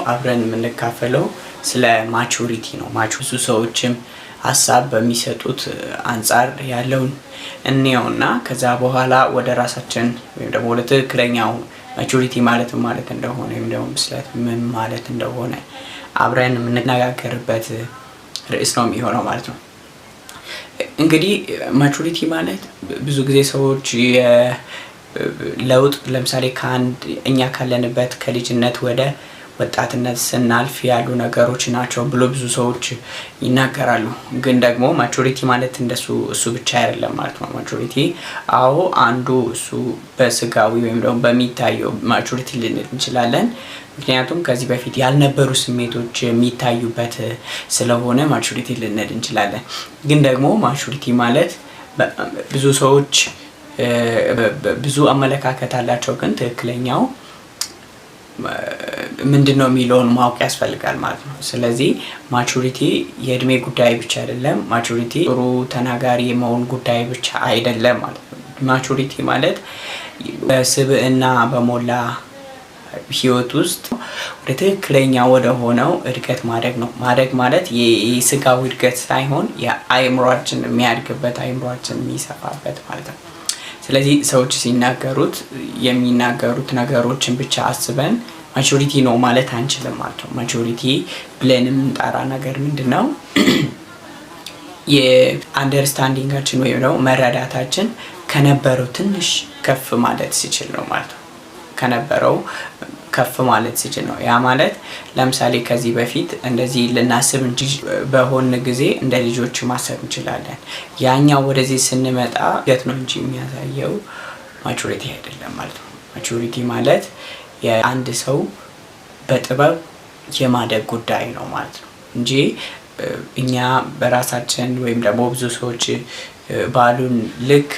አብረን የምንካፈለው ስለ ማቹሪቲ ነው። ብዙ ሰዎችም ሀሳብ በሚሰጡት አንፃር ያለውን እንየውና ከዛ በኋላ ወደ ራሳችን ወይም ደግሞ ወደ ትክክለኛው ማቹሪቲ ማለት እንደሆነ ወይም ደግሞ ብስለት ምን ማለት እንደሆነ አብረን የምንነጋገርበት ርዕስ ነው የሚሆነው ማለት ነው። እንግዲህ ማቹሪቲ ማለት ብዙ ጊዜ ሰዎች ለውጥ ለምሳሌ እኛ ካለንበት ከልጅነት ወደ ወጣትነት ስናልፍ ያሉ ነገሮች ናቸው ብሎ ብዙ ሰዎች ይናገራሉ። ግን ደግሞ ማቹሪቲ ማለት እሱ ብቻ አይደለም ማለት ነው። ማቹሪቲ አንዱ እሱ በስጋዊ ወይም ደግሞ በሚታየው ማቹሪቲ ልንል እንችላለን። ምክንያቱም ከዚህ በፊት ያልነበሩ ስሜቶች የሚታዩበት ስለሆነ ማቹሪቲ ልንል እንችላለን። ግን ደግሞ ማቹሪቲ ማለት ብዙ ሰዎች ብዙ አመለካከት አላቸው። ግን ትክክለኛው ምንድነው የሚለውን ማወቅ ያስፈልጋል ማለት ነው። ስለዚህ ማቹሪቲ የእድሜ ጉዳይ ብቻ አይደለም። ማቹሪቲ ጥሩ ተናጋሪ የመሆን ጉዳይ ብቻ አይደለም ማለት ነው። ማቹሪቲ ማለት በስብዕና በሞላ ህይወት ውስጥ ወደ ትክክለኛ ወደ ሆነው እድገት ማደግ ነው። ማደግ ማለት የስጋዊ እድገት ሳይሆን የአእምሮአችን የሚያድግበት አእምሮአችን የሚሰፋበት ማለት ነው። ስለዚህ ሰዎች የሚናገሩት ነገሮችን ብቻ አስበን ማቹሪቲ ነው ማለት አንችልም ማለት ነው። ማቹሪቲ ብለን የምንጠራ ነገር ምንድነው? የአንደርስታንዲንጋችን ወይም ደግሞ መረዳታችን ከነበረው ትንሽ ከፍ ማለት ሲችል ነው ማለት ነው። ከነበረው ከፍ ማለት ሲችል ነው። ያ ማለት ለምሳሌ ከዚህ በፊት እንደዚህ ልናስብ እንጂ በሆነ ጊዜ እንደ ልጆች ማሰብ እንችላለን። ያኛው ወደዚህ ስንመጣ ገት ነው እንጂ የሚያሳየው ማቹሪቲ አይደለም ማለት ነው። ማቹሪቲ ማለት የአንድ ሰው በጥበብ የማደግ ጉዳይ ነው ማለት ነው እንጂ እኛ በራሳችን ወይም ደግሞ ብዙ ሰዎች ባሉን ልክ